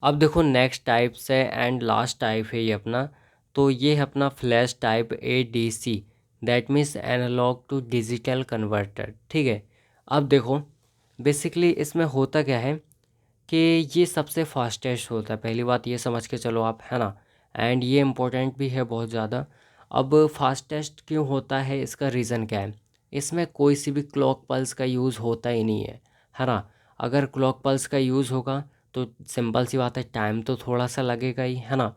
अब देखो next type से एंड लास्ट टाइप है ये अपना, तो ये है अपना flash type ADC, that means analogue to digital converter. ठीक है, अब देखो बेसिकली इसमें होता क्या है कि ये सबसे फास्टेस्ट होता है, पहली बात ये समझ के चलो आप, है ना। एंड ये इम्पोर्टेंट भी है बहुत ज़्यादा। अब फास्टेस्ट क्यों होता है, इसका रीज़न क्या है, इसमें कोई सी भी क्लॉक पल्स का यूज़ होता ही नहीं है ना। अगर क्लॉक पल्स का यूज़ होगा तो सिंपल सी बात है, टाइम तो थोड़ा सा लगेगा ही, है ना।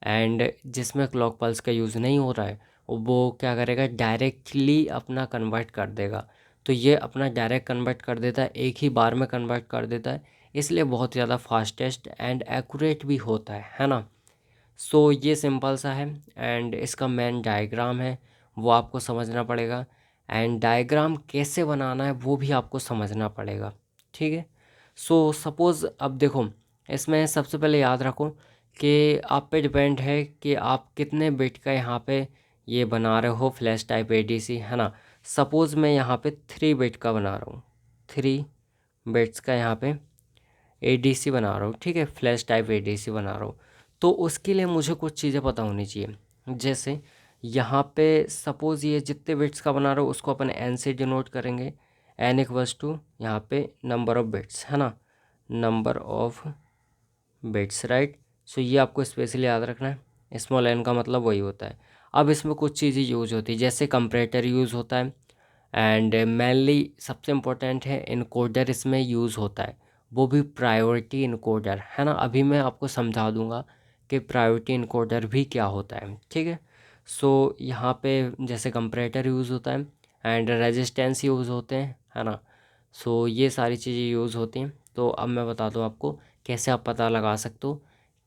एंड जिसमें क्लॉक पल्स का यूज़ नहीं हो रहा है वो क्या करेगा, डायरेक्टली अपना कन्वर्ट कर देगा। तो ये अपना डायरेक्ट कन्वर्ट कर देता है, एक ही बार में कन्वर्ट कर देता है, इसलिए बहुत ज़्यादा फास्टेस्ट एंड एक्यूरेट भी होता है ना। सो ये सिंपल सा है एंड इसका मेन डायग्राम है, वो आपको समझना पड़ेगा। एंड डायग्राम कैसे बनाना है वो भी आपको समझना पड़ेगा। ठीक है, सो सपोज़ अब देखो, इसमें सबसे पहले याद रखो कि आप पे डिपेंड है कि आप कितने बिट का यहाँ पे ये बना रहे हो फ्लैश टाइप ADC, है ना। सपोज़ मैं यहाँ पे 3 बिट का बना रहा हूँ, 3 बिट्स का यहाँ पे ADC बना रहा हूँ। ठीक है, फ्लैश टाइप ADC बना रहा हूँ, तो उसके लिए मुझे कुछ चीज़ें पता होनी चाहिए। जैसे यहाँ पे सपोज़ ये जितने बिट्स का बना रहा हूँ उसको अपन n से डिनोट करेंगे, n इक्वल्स टू यहाँ पे नंबर ऑफ़ बिट्स, है ना, नंबर ऑफ़ बिट्स, राइट। सो ये आपको स्पेशली याद रखना है, स्मॉल n का मतलब वही होता है। अब इसमें कुछ चीज़ें यूज़ होती है, जैसे कंपरेटर यूज़ होता है एंड मेनली सबसे इम्पोर्टेंट है इनकोडर इसमें यूज़ होता है, वो भी प्रायोरिटी इनकोडर, है ना। अभी मैं आपको समझा दूंगा कि प्रायोरिटी इनकोडर भी क्या होता है। ठीक है, सो यहाँ पे जैसे कंपरेटर यूज़ होता है एंड रेजिस्टेंस यूज़ होते हैं, है ना। सो ये सारी चीज़ें यूज़ होती हैं। तो अब मैं बता दूँ आपको कैसे आप पता लगा सकते हो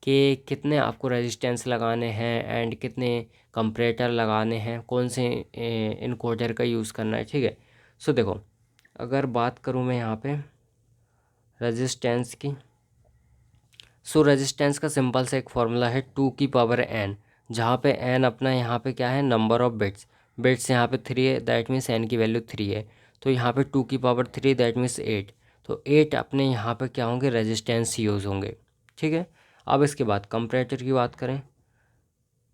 कि कितने आपको रेजिस्टेंस लगाने हैं एंड कितने कंपरेटर लगाने हैं, कौन से इनकोडर का यूज़ करना है। ठीक है, सो देखो अगर बात करूँ मैं यहाँ पे रेजिस्टेंस की, सो रेजिस्टेंस का सिंपल सा एक फार्मूला है 2 की पावर n, जहाँ पे n अपना यहाँ पे क्या है, नंबर ऑफ़ बिट्स, बिट्स यहाँ पे 3 है, दैट मीन्स n की वैल्यू 3 है, तो यहाँ पे 2 की पावर 3 दैट मीन्स 8, तो 8 अपने यहाँ पे क्या होंगे, रेजिस्टेंस यूज़ होंगे। ठीक है, अब इसके बाद कंपरेटर की बात करें,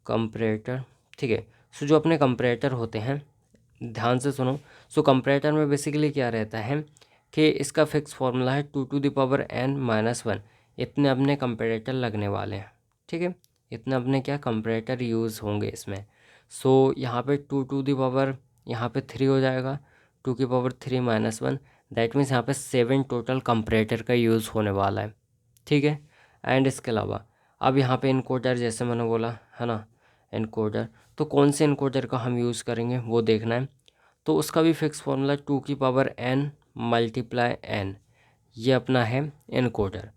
कंपरेटर, ठीक है। सो जो अपने कंपरेटर होते हैं, ध्यान से सुनो। सो कंपरेटर में बेसिकली क्या रहता है कि इसका फिक्स फार्मूला है 2 टू द पावर n-1, इतने अपने कंपरेटर लगने वाले हैं। ठीक है, इतने अपने क्या कंपरेटर यूज़ होंगे इसमें। सो यहाँ पे 2 टू द पावर यहाँ पे 3 हो जाएगा, 2 की पावर 3-1, दैट मीन्स यहाँ पे 7 टोटल कंपरेटर का यूज़ होने वाला है। ठीक है, एंड इसके अलावा अब यहाँ पे इनकोडर जैसे मैंने बोला, है ना, इनकोडर, तो कौन से इनकोडर का हम यूज़ करेंगे वो देखना है। तो उसका भी फिक्स फार्मूला 2 की पावर n मल्टीप्लाई n, ये अपना है इनकोडर।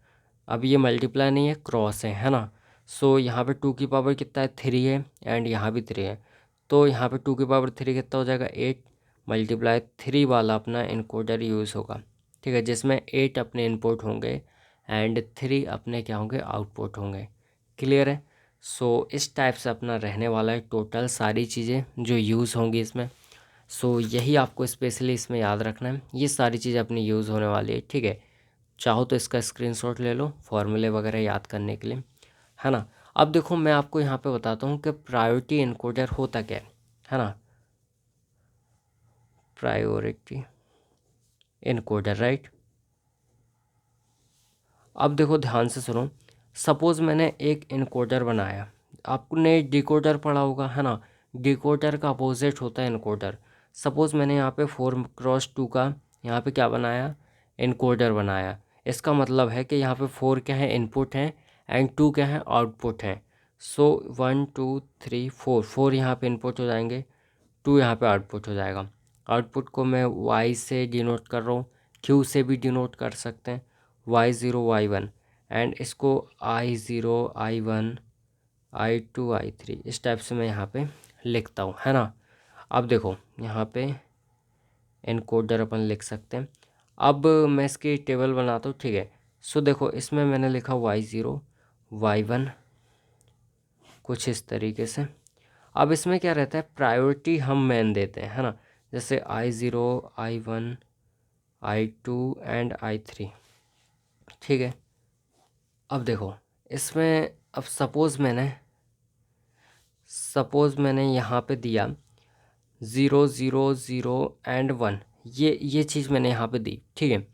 अब ये मल्टीप्लाई नहीं है, क्रॉस है ना। सो यहाँ पे 2 की पावर कितना है, 3 है एंड यहाँ भी 3 है, तो यहाँ पे 2 की पावर 3 कितना हो जाएगा, 8 मल्टीप्लाई 3 वाला अपना इनकोडर यूज़ होगा। ठीक है, जिसमें 8 अपने इनपुट होंगे एंड 3 अपने क्या होंगे, आउटपुट होंगे। क्लियर है। सो इस टाइप से अपना रहने वाला है टोटल सारी चीज़ें जो यूज़ होंगी इसमें। सो यही आपको स्पेशली इसमें याद रखना है, ये सारी चीज़ें अपनी यूज़ होने वाली है। ठीक है, चाहो तो इसका स्क्रीनशॉट ले लो फॉर्मूले वगैरह याद करने के लिए, है ना। अब देखो मैं आपको यहाँ पे बताता हूँ कि प्रायोरिटी इनकोडर होता क्या है ना, प्रायोरिटी इनकोडर, राइट। अब देखो ध्यान से सुनो, सपोज़ मैंने एक इनकोडर बनाया, आपने डिकोडर पढ़ा होगा, है ना। डिकोडर का अपोजिट होता है इनकोडर। सपोज़ मैंने यहाँ पे 4x2 का यहाँ पे क्या बनाया, इनकोडर बनाया। इसका मतलब है कि यहाँ पे 4 क्या है, इनपुट हैं एंड 2 क्या है, आउटपुट हैं। सो 1 2 3 4, 4 यहाँ पे इनपुट हो जाएंगे, 2 यहाँ पे आउटपुट हो जाएगा। आउटपुट को मैं y से डिनोट कर रहा हूँ, q से भी डिनोट कर सकते हैं, y0 y1, एंड इसको I0 I1 I2 I3, इस टाइप से मैं यहाँ पे लिखता हूँ, है ना। अब देखो यहाँ पे इनकोडर अपन लिख सकते हैं। अब मैं इसकी टेबल बनाता हूँ, ठीक है। सो देखो इसमें मैंने लिखा y0 y1 कुछ इस तरीके से। अब इसमें क्या रहता है, प्रायोरिटी हम मेन देते हैं, है ना, जैसे I0 I1 I2 and I3। ठीक है, अब देखो इसमें अब सपोज़ मैंने यहाँ पे दिया 0 0 0 एंड 1, ये चीज़ मैंने यहाँ पे दी, ठीक है।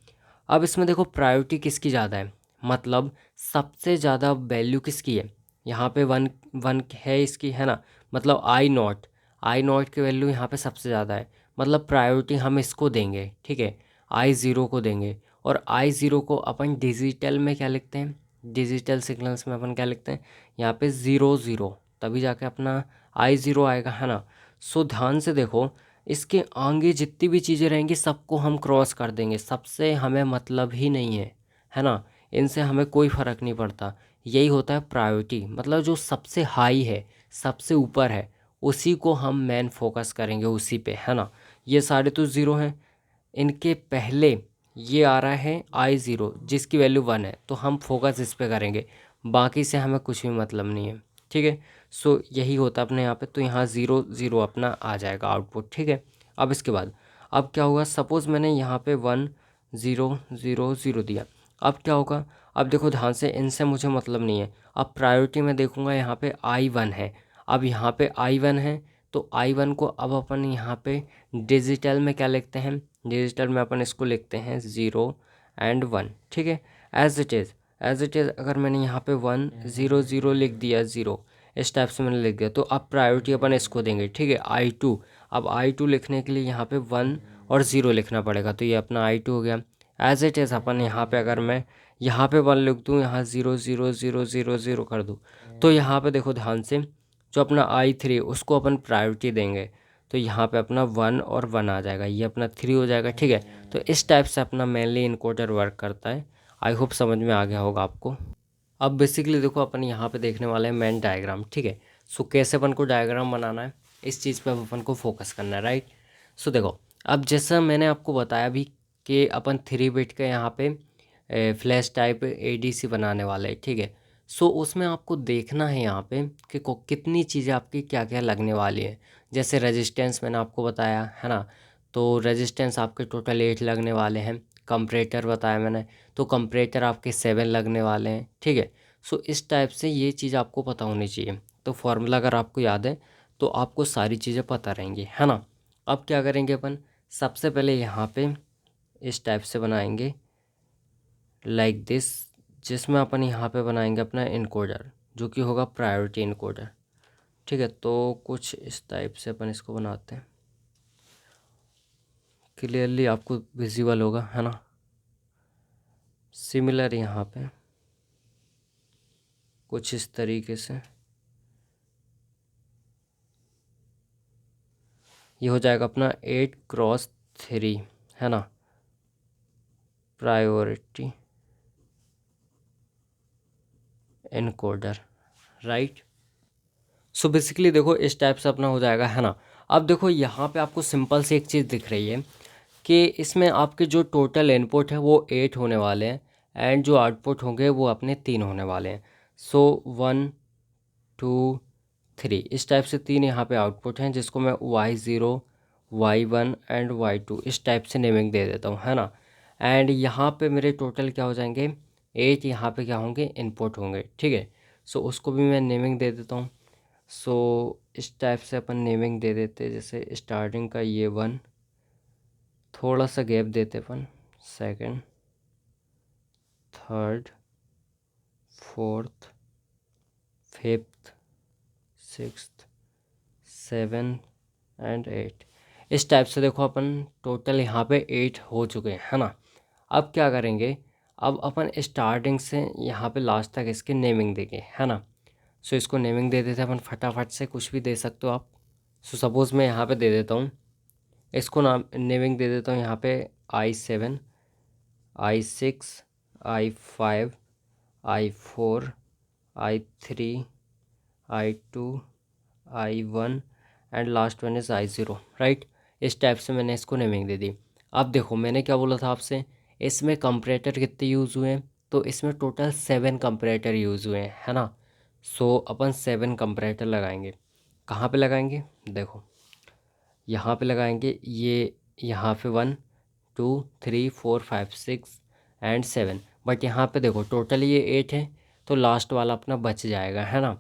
अब इसमें देखो प्रायोरिटी किसकी ज़्यादा है, मतलब सबसे ज़्यादा वैल्यू किसकी है, यहाँ पे 1 1 है इसकी, है ना। मतलब आई नॉट की वैल्यू यहाँ पे सबसे ज़्यादा है, मतलब प्रायोरिटी हम इसको देंगे, ठीक है। I0 को देंगे। और I0 को अपन डिजिटल में क्या लिखते हैं, डिजिटल सिग्नल्स में अपन क्या लिखते हैं, यहाँ पे 0 0, तभी जाके अपना I0 आएगा, है ना। सो ध्यान से देखो, इसके आगे जितनी भी चीज़ें रहेंगी सबको हम क्रॉस कर देंगे, सबसे हमें मतलब ही नहीं है ना। इनसे हमें कोई फ़र्क नहीं पड़ता। यही होता है प्रायोरिटी, मतलब जो सबसे हाई है, सबसे ऊपर है, उसी को हम मेन फोकस करेंगे, उसी पे, है ना। ये सारे तो ज़ीरो हैं, इनके पहले ये आ रहा है I0 जिसकी वैल्यू 1 है, तो हम फोकस इस पे करेंगे, बाकी से हमें कुछ भी मतलब नहीं है, ठीक है। सो यही होता है अपने यहाँ पे, तो यहाँ 0 0 अपना आ जाएगा आउटपुट, ठीक है। अब इसके बाद अब क्या होगा, सपोज़ मैंने यहाँ पे 1 0 0 0 दिया, अब क्या होगा, अब देखो ध्यान से, इनसे मुझे मतलब नहीं है। अब प्रायोरिटी में देखूँगा, यहाँ पे I1 है, अब यहाँ पे I1 है, तो I1 को अब अपन यहाँ पे डिजिटल में क्या लिखते हैं, डिजिटल में अपन इसको लिखते हैं 0 एंड 1, ठीक है। एज इट इज़ अगर मैंने यहाँ पे 1 0 0 लिख दिया, 0 इस टाइप से मैंने लिख दिया, तो अब प्रायोरिटी अपन इसको देंगे, ठीक है। I2, अब I2 लिखने के लिए यहाँ पे 1 और 0 लिखना पड़ेगा, तो ये अपना I2 हो गया। एज इट इज़ अपन यहाँ पे, अगर मैं यहाँ पे 1 लिख दूँ, यहाँ 0 0 0 0 0 कर दूँ, तो यहाँ पे देखो ध्यान से, जो अपना I3 उसको अपन प्रायोरिटी देंगे, तो यहाँ पे अपना 1 और 1 आ जाएगा, ये अपना 3 हो जाएगा, ठीक है। तो इस टाइप से अपना मेनली इनकोडर वर्क करता है। आई होप समझ में आ गया होगा आपको। अब बेसिकली देखो, अपन यहाँ पे देखने वाले हैं मेन डायग्राम, ठीक है। सो कैसे अपन को डायग्राम बनाना है, इस चीज़ पे अपन को फोकस करना है, राइट। सो देखो, अब जैसा मैंने आपको बताया भी कि अपन 3 बिट का यहाँ पे फ्लैश टाइप ADC बनाने वाले हैं, ठीक है। सो उसमें आपको देखना है यहाँ पे कि कितनी चीज़ें आपकी क्या क्या लगने वाली है। जैसे रेजिस्टेंस मैंने आपको बताया, है ना, तो रेजिस्टेंस आपके टोटल 8 लगने वाले हैं। कंपरेटर बताया मैंने, तो कंपरेटर आपके 7 लगने वाले हैं, ठीक है। सो इस टाइप से ये चीज़ आपको पता होनी चाहिए। तो फार्मूला अगर आपको याद है तो आपको सारी चीज़ें पता रहेंगी, है ना। अब क्या करेंगे अपन, सबसे पहले यहाँ पे इस टाइप से बनाएंगे लाइक दिस, जिसमें अपन यहाँ पे बनाएंगे अपना इनकोडर, जो कि होगा प्रायोरिटी इनकोडर, ठीक है। तो कुछ इस टाइप से अपन इसको बनाते हैं, क्लियरली आपको विजिबल होगा, है ना। सिमिलर यहाँ पे कुछ इस तरीके से ये हो जाएगा अपना 8x3, है ना, priority encoder, right. So basically देखो इस टाइप से अपना हो जाएगा, है ना। अब देखो यहाँ पे आपको सिंपल सी एक चीज़ दिख रही है कि इसमें आपके जो टोटल इनपुट है वो 8 होने वाले हैं, एंड जो आउटपुट होंगे वो अपने 3 होने वाले हैं। सो 1 2 3 इस टाइप से 3 यहाँ पे आउटपुट हैं, जिसको मैं Y0 Y1 एंड Y2 इस टाइप से नेमिंग दे देता हूँ, है ना। एंड यहाँ पे मेरे टोटल क्या हो जाएंगे, 8 यहाँ पे क्या होंगे, इनपुट होंगे, ठीक है। सो उसको भी मैं नेमिंग दे देता हूँ। सो इस टाइप से अपन नेमिंग दे देते, जैसे स्टार्टिंग का ये 1, थोड़ा सा गैप देते अपन, second, third, fourth, fifth, sixth, 7 and 8 इस टाइप से देखो अपन टोटल यहाँ पे 8 हो चुके हैं, है ना। अब क्या करेंगे, अब अपन स्टार्टिंग से यहाँ पे लास्ट तक इसके नेमिंग देंगे, है ना। सो इसको नेमिंग दे देते हैं अपन, फटाफट से कुछ भी दे सकते हो आप। सो सपोज़ मैं यहाँ पे दे देता हूँ, इसको नाम नेमिंग दे देता हूँ यहाँ पे I7 I6 I5 I4 I3 I2 I1 and last one is I0, right. इस टाइप से मैंने इसको नेमिंग दे दी। अब देखो मैंने क्या बोला था आपसे, इसमें कंपरेटर कितने यूज़ हुए हैं, तो इसमें टोटल 7 कंपरेटर यूज़ हुए हैं, है ना। सो अपन 7 कंपरेटर लगाएंगे। कहाँ पे लगाएंगे, देखो यहाँ पे लगाएंगे, ये यहाँ पे 1 2 3 4 5 6 एंड 7, बट यहाँ पे देखो टोटल ये 8 है, तो लास्ट वाला अपना बच जाएगा, है ना।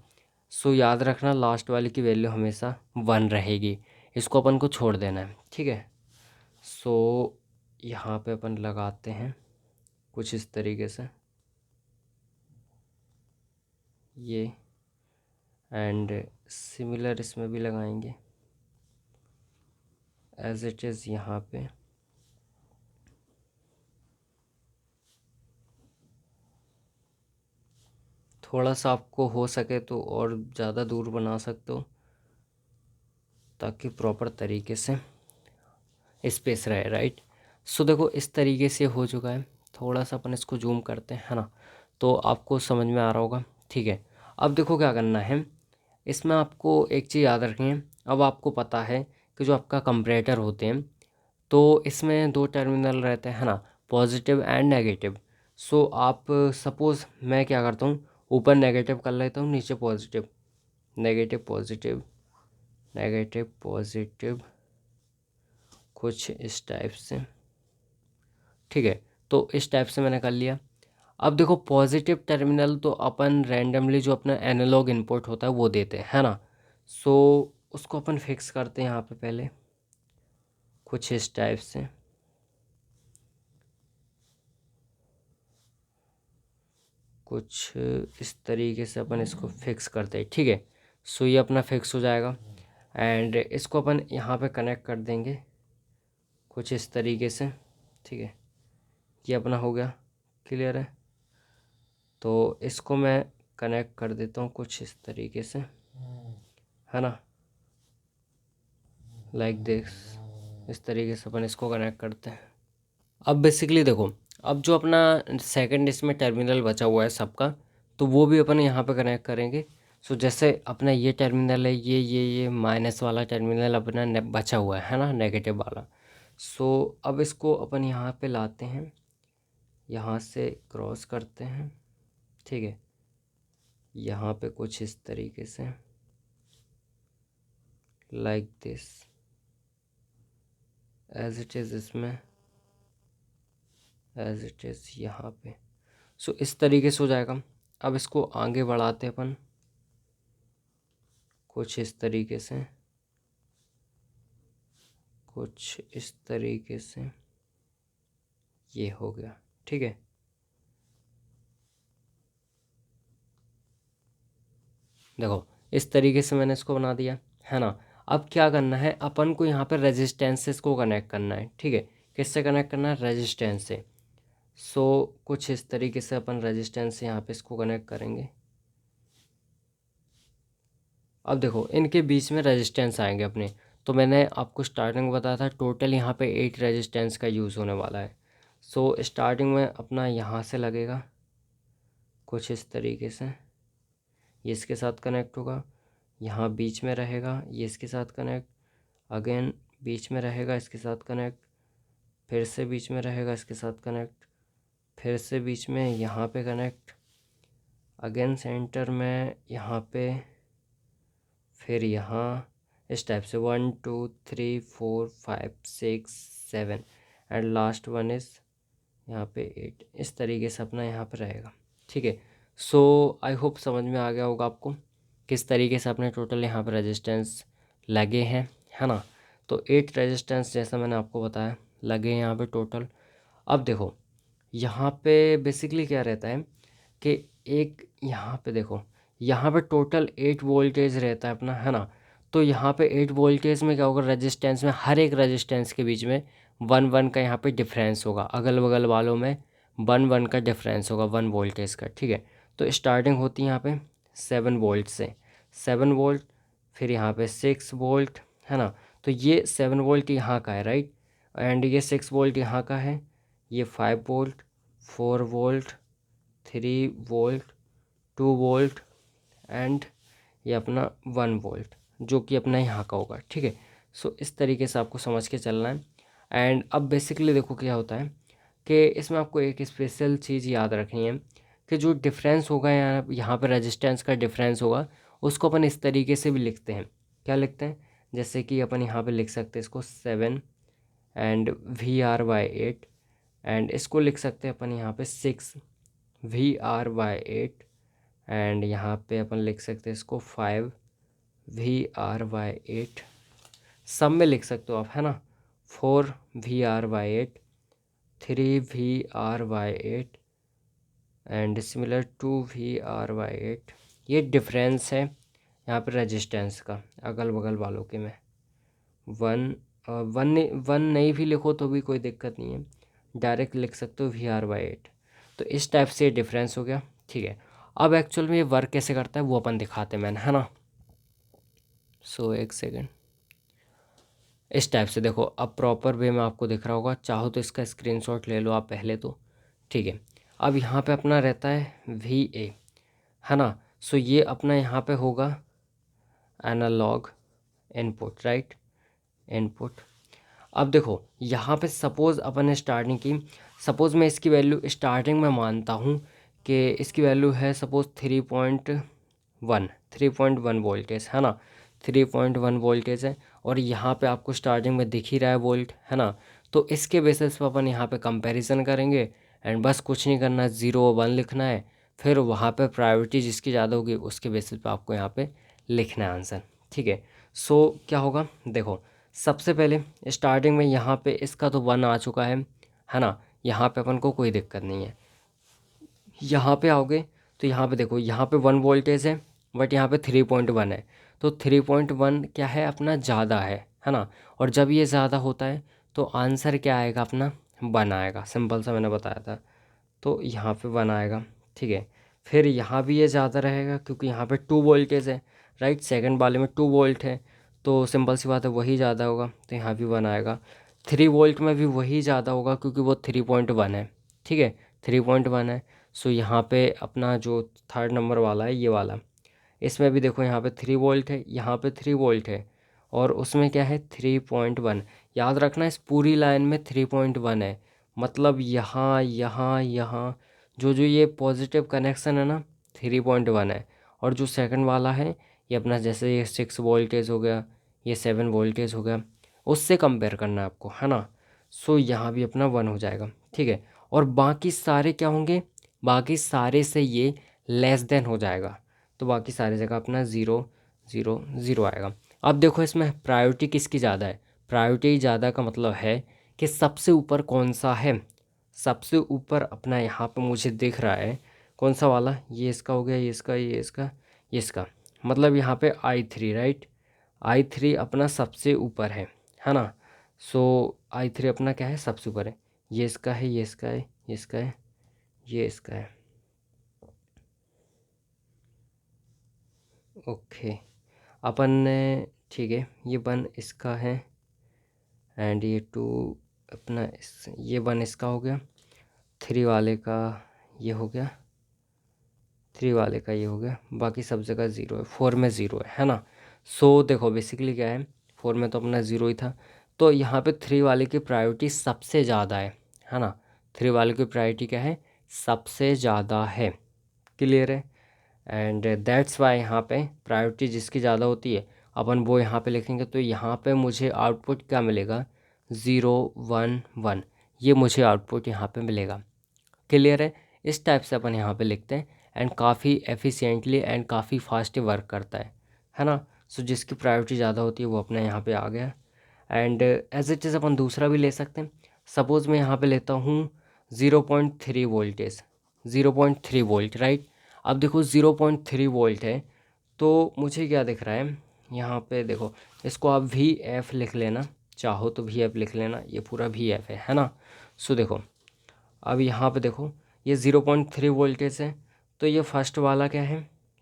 सो याद रखना लास्ट वाले की वैल्यू हमेशा 1 रहेगी, इसको अपन को छोड़ देना है, ठीक है। सो यहाँ पे अपन लगाते हैं कुछ इस तरीके से ये, एंड सिमिलर इसमें भी लगाएंगे एज इट इज़ यहाँ पे। थोड़ा सा आपको हो सके तो और ज़्यादा दूर बना सकते हो ताकि प्रॉपर तरीके से स्पेस रहे, राइट। सो देखो इस तरीके से हो चुका है। थोड़ा सा अपन इसको जूम करते हैं, है ना, तो आपको समझ में आ रहा होगा, ठीक है। अब देखो क्या करना है, इसमें आपको एक चीज़ याद रखनी है। अब आपको पता है कि जो आपका कंपैरेटर होते हैं तो इसमें दो टर्मिनल रहते हैं, है ना, पॉजिटिव एंड नेगेटिव। सो आप सपोज़ मैं क्या करता हूँ, ऊपर नेगेटिव कर लेता हूँ, नीचे positive, negative positive, negative positive, कुछ इस टाइप से, ठीक है। तो इस टाइप से मैंने कर लिया। अब देखो पॉजिटिव टर्मिनल तो अपन रैंडमली जो अपना एनालॉग इनपुट होता है वो देते हैं, है ना। सो उसको अपन फिक्स करते हैं यहाँ पे पहले कुछ इस टाइप से, कुछ इस तरीके से अपन इसको फिक्स करते हैं, ठीक है। सो ये अपना फिक्स हो जाएगा एंड इसको अपन यहाँ पे कनेक्ट कर देंगे कुछ इस तरीके से, ठीक है। ये अपना हो गया, क्लियर है। तो इसको मैं कनेक्ट कर देता हूँ कुछ इस तरीके से, है ना, लाइक दिस। इस तरीके से अपन इसको कनेक्ट करते हैं। अब बेसिकली देखो, अब जो अपना सेकंड इसमें टर्मिनल बचा हुआ है सबका, तो वो भी अपन यहाँ पे कनेक्ट करेंगे। सो जैसे अपना ये टर्मिनल है, ये माइनस वाला टर्मिनल अपना बचा हुआ है ना, नेगेटिव वाला। सो अब इसको अपन यहाँ पे लाते हैं, यहाँ से क्रॉस करते हैं, ठीक है, यहाँ पे कुछ इस तरीके से, like this, as it is इसमें, एज इट इज़ यहाँ पे। सो इस तरीके से हो जाएगा। अब इसको आगे बढ़ाते हैं अपन कुछ इस तरीके से, कुछ इस तरीके से, ये हो गया, ठीक है। देखो इस तरीके से मैंने इसको बना दिया, है ना। अब क्या करना है, अपन को यहाँ पे रेजिस्टेंसेस को कनेक्ट करना है, ठीक है। किससे कनेक्ट करना है, रेजिस्टेंस से। सो कुछ इस तरीके से अपन रेजिस्टेंस से यहाँ पे इसको कनेक्ट करेंगे। अब देखो इनके बीच में रेजिस्टेंस आएंगे अपने, तो मैंने आपको स्टार्टिंग में बताया था टोटल यहाँ पे 8 रेजिस्टेंस का यूज़ होने वाला है। सो स्टार्टिंग में अपना यहाँ से लगेगा कुछ इस तरीके से, ये इसके साथ कनेक्ट होगा, यहाँ बीच में रहेगा, ये इसके साथ कनेक्ट, अगेन बीच में रहेगा, इसके साथ कनेक्ट, फिर से बीच में रहेगा, इसके साथ कनेक्ट, फिर से बीच में यहाँ पे कनेक्ट, अगेन सेंटर में यहाँ पे, फिर यहाँ इस टाइप से 1 2 3 4 5 6 7 एंड लास्ट वन इज़ यहाँ पे 8। इस तरीके से अपना यहाँ पे रहेगा, ठीक है। सो आई होप समझ में आ गया होगा आपको किस तरीके से अपने टोटल यहाँ पे रेजिस्टेंस लगे हैं, है ना। तो 8 रेजिस्टेंस जैसा मैंने आपको बताया लगे हैं यहाँ पे टोटल। अब देखो यहाँ पे बेसिकली क्या रहता है कि एक यहाँ पे देखो, यहाँ पे टोटल 8 वोल्टेज रहता है अपना, है ना। तो यहाँ पे 8 वोल्टेज में क्या होगा, रेजिस्टेंस में हर एक रेजिस्टेंस के बीच में 1 1 का यहाँ पे डिफरेंस होगा, अगल बगल वालों में 1 1 का डिफरेंस होगा 1 वोल्टेज का, ठीक है। तो स्टार्टिंग होती है यहाँ पे 7 वोल्ट से, 7 वोल्ट, फिर यहाँ पे 6 वोल्ट, है ना। तो ये 7 वोल्ट यहाँ का है, राइट, एंड ये 6 वोल्ट यहाँ का है, ये 5 volt, 4 volt, 3 volt, 2 volt and ये अपना 1 वोल्ट जो कि अपना यहाँ का होगा, ठीक है। सो इस तरीके से आपको समझ के चलना है। एंड अब बेसिकली देखो क्या होता है कि इसमें आपको एक स्पेशल चीज़ याद रखनी है कि जो डिफरेंस होगा यहाँ पर रेजिस्टेंस का डिफरेंस होगा, उसको अपन इस तरीके से भी लिखते हैं। क्या लिखते हैं, जैसे कि अपन यहाँ पे लिख सकते हैं इसको 7 एंड VR/8, एंड इसको लिख सकते हैं अपन यहाँ पे 6 VR/8 एंड यहाँ पे अपन लिख सकते हैं इसको 5VRY8, सब में लिख सकते हो आप, है ना। 4VRY8, 3VRY8 and similar 2VRY8। ये डिफरेंस है यहाँ पे रेजिस्टेंस का अगल बगल वालों के में। वन वन नहीं भी लिखो तो भी कोई दिक्कत नहीं है, डायरेक्ट लिख सकते हो VR/8। तो इस टाइप से डिफरेंस हो गया, ठीक है। अब एक्चुअल में ये वर्क कैसे करता है वो अपन दिखाते हैं मैंने, है ना। सो एक सेकेंड, इस टाइप से देखो, अब प्रॉपर वे में आपको दिख रहा होगा, चाहो तो इसका स्क्रीनशॉट ले लो आप पहले तो, ठीक है। अब यहाँ पे अपना रहता है VA, है ना। सो ये अपना यहाँ पे होगा एनालॉग इनपुट, राइट, इनपुट। अब देखो यहाँ पे सपोज़ अपन ने स्टार्टिंग की, सपोज़ मैं इसकी वैल्यू स्टार्टिंग में मानता हूँ कि इसकी वैल्यू है सपोज़ 3.1 वोल्टेज, है ना। 3.1 वोल्टेज है और यहाँ पे आपको स्टार्टिंग में दिख ही रहा है वोल्ट, है ना। तो इसके बेसिस पर अपन यहाँ पे कंपैरिजन करेंगे एंड बस कुछ नहीं करना, 0 1 लिखना है, फिर वहाँ पे प्रायोरिटी जिसकी ज़्यादा होगी उसके बेसिस पे आपको यहाँ पे लिखना है आंसर, ठीक है। सो क्या होगा देखो, सबसे पहले स्टार्टिंग में यहाँ पे इसका तो 1 आ चुका है ना। यहाँ पे अपन को कोई दिक्कत नहीं है। यहाँ पे आओगे तो यहाँ पे देखो, यहाँ पे 1 वोल्टेज है बट यहाँ पे 3.1 है। तो 3.1 क्या है अपना, ज़्यादा है ना। और जब ये ज़्यादा होता है तो आंसर क्या आएगा अपना, 1 आएगा, सिंपल सा मैंने बताया था। तो यहाँ पे 1 आएगा, ठीक है। फिर यहाँ भी ये ज़्यादा रहेगा क्योंकि यहाँ पे 2 वोल्टेज है, राइट, सेकंड वाले में 2 वोल्ट है, तो सिंपल सी बात है वही ज़्यादा होगा, तो यहाँ भी 1 आएगा। 3 वोल्ट में भी वही ज़्यादा होगा क्योंकि वो 3.1 है, ठीक है, 3.1 है। सो यहाँ पे अपना जो थर्ड नंबर वाला है ये वाला, इसमें भी देखो यहाँ पे 3 वोल्ट है, यहाँ पे 3 वोल्ट है और उसमें क्या है 3.1। याद रखना इस पूरी लाइन में 3.1 है, मतलब यहाँ यहाँ यहाँ जो जो ये पॉजिटिव कनेक्शन है ना 3.1 है। और जो सेकंड वाला है ये अपना, जैसे ये 6 वोल्टेज हो गया, ये 7 वोल्टेज हो गया, उससे कंपेयर करना है आपको, है ना। सो यहाँ भी अपना 1 हो जाएगा, ठीक है। और बाकी सारे क्या होंगे, बाकी सारे से ये लेस देन हो जाएगा, तो बाकी सारी जगह अपना 0 0 0 आएगा। अब देखो इसमें प्रायोरिटी किसकी ज़्यादा है, प्रायोरिटी ज़्यादा का मतलब है कि सबसे ऊपर कौन सा है, सबसे ऊपर अपना यहाँ पे मुझे दिख रहा है कौन सा वाला, ये इसका हो गया, ये इसका, ये इसका, ये इसका, मतलब यहाँ पे I3, राइट, I3 अपना सबसे ऊपर है ना। सो I3 अपना क्या है, सबसे ऊपर है, ये इसका है, ये इसका है, ये इसका है, ये इसका है, ओके। अपन ने, ठीक है, ये 1 इसका है एंड ये 2 अपना ये 1 इसका हो गया, 3 वाले का ये हो गया, 3 वाले का ये हो गया, बाकी सब जगह 0 है, 4 में 0 है ना। सो देखो बेसिकली क्या है, 4 में तो अपना 0 ही था, तो यहाँ पे 3 वाले की प्रायोरिटी सबसे ज़्यादा है ना। 3 वाले की प्रायोरिटी क्या है, सबसे ज़्यादा है, क्लियर है। एंड दैट्स वाई यहाँ पे प्रायोरिटी जिसकी ज़्यादा होती है अपन वो यहाँ पे लिखेंगे, तो यहाँ पे मुझे आउटपुट क्या मिलेगा, 0 1 1, ये मुझे आउटपुट यहाँ पे मिलेगा, क्लियर है। इस टाइप से अपन यहाँ पे लिखते हैं एंड काफ़ी एफिशिएंटली एंड काफ़ी फास्ट वर्क करता है ना। सो जिसकी प्रायोरिटी ज़्यादा होती है वो अपना यहाँ पे आ गया। एंड एज इट इज़ अपन दूसरा भी ले सकते हैं, सपोज़ मैं यहाँ पे लेता हूँ 0.3 वोल्टेज, 0.3 वोल्ट, राइट। अब देखो 0.3 वोल्ट है तो मुझे क्या दिख रहा है यहाँ पे, देखो इसको आप VF लिख लेना, चाहो तो VF लिख लेना, ये पूरा VF है ना। सो देखो अब यहाँ पे देखो ये 0.3 वोल्टेज है, तो ये फर्स्ट वाला क्या है,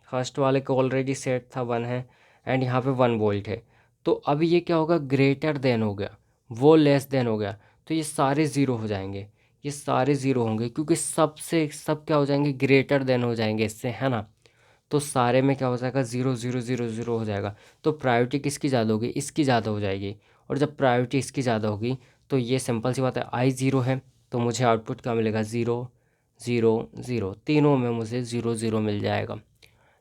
फर्स्ट वाले को ऑलरेडी सेट था 1 है एंड यहाँ पे 1 वोल्ट है। तो अब ये क्या होगा, ग्रेटर देन हो गया, वो लेस देन हो गया, तो ये सारे ज़ीरो हो जाएंगे, ये सारे ज़ीरो होंगे क्योंकि सबसे सब क्या हो जाएंगे, ग्रेटर देन हो जाएंगे इससे, है ना। तो सारे में क्या हो जाएगा, 0 0 0 0 हो जाएगा। तो प्रायोरिटी किसकी ज़्यादा होगी, इसकी ज़्यादा हो जाएगी। और जब प्रायोरिटी इसकी ज़्यादा होगी तो ये सिंपल सी बात है, I0 है तो मुझे आउटपुट क्या मिलेगा, 0 0 0, तीनों में मुझे 0 0 मिल जाएगा।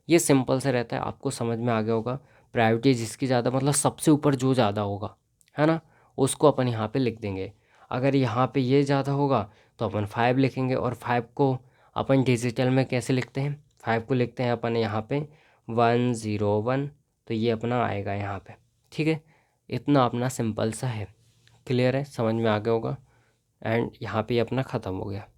ये सिंपल से रहता है, आपको समझ में आ गया होगा। प्रायोरिटी जिसकी ज़्यादा मतलब सबसे ऊपर जो ज़्यादा होगा, है ना, उसको अपन यहाँ पे लिख देंगे। अगर यहाँ पे ये ज़्यादा होगा तो अपन 5 लिखेंगे, और 5 को अपन डिजिटल में कैसे लिखते हैं, 5 को लिखते हैं अपन यहाँ पे 101, तो ये अपना आएगा यहाँ पे। ठीक है, इतना अपना सिंपल सा है। क्लियर है, समझ में आ गया होगा। एंड यहाँ पे अपना ख़त्म हो गया।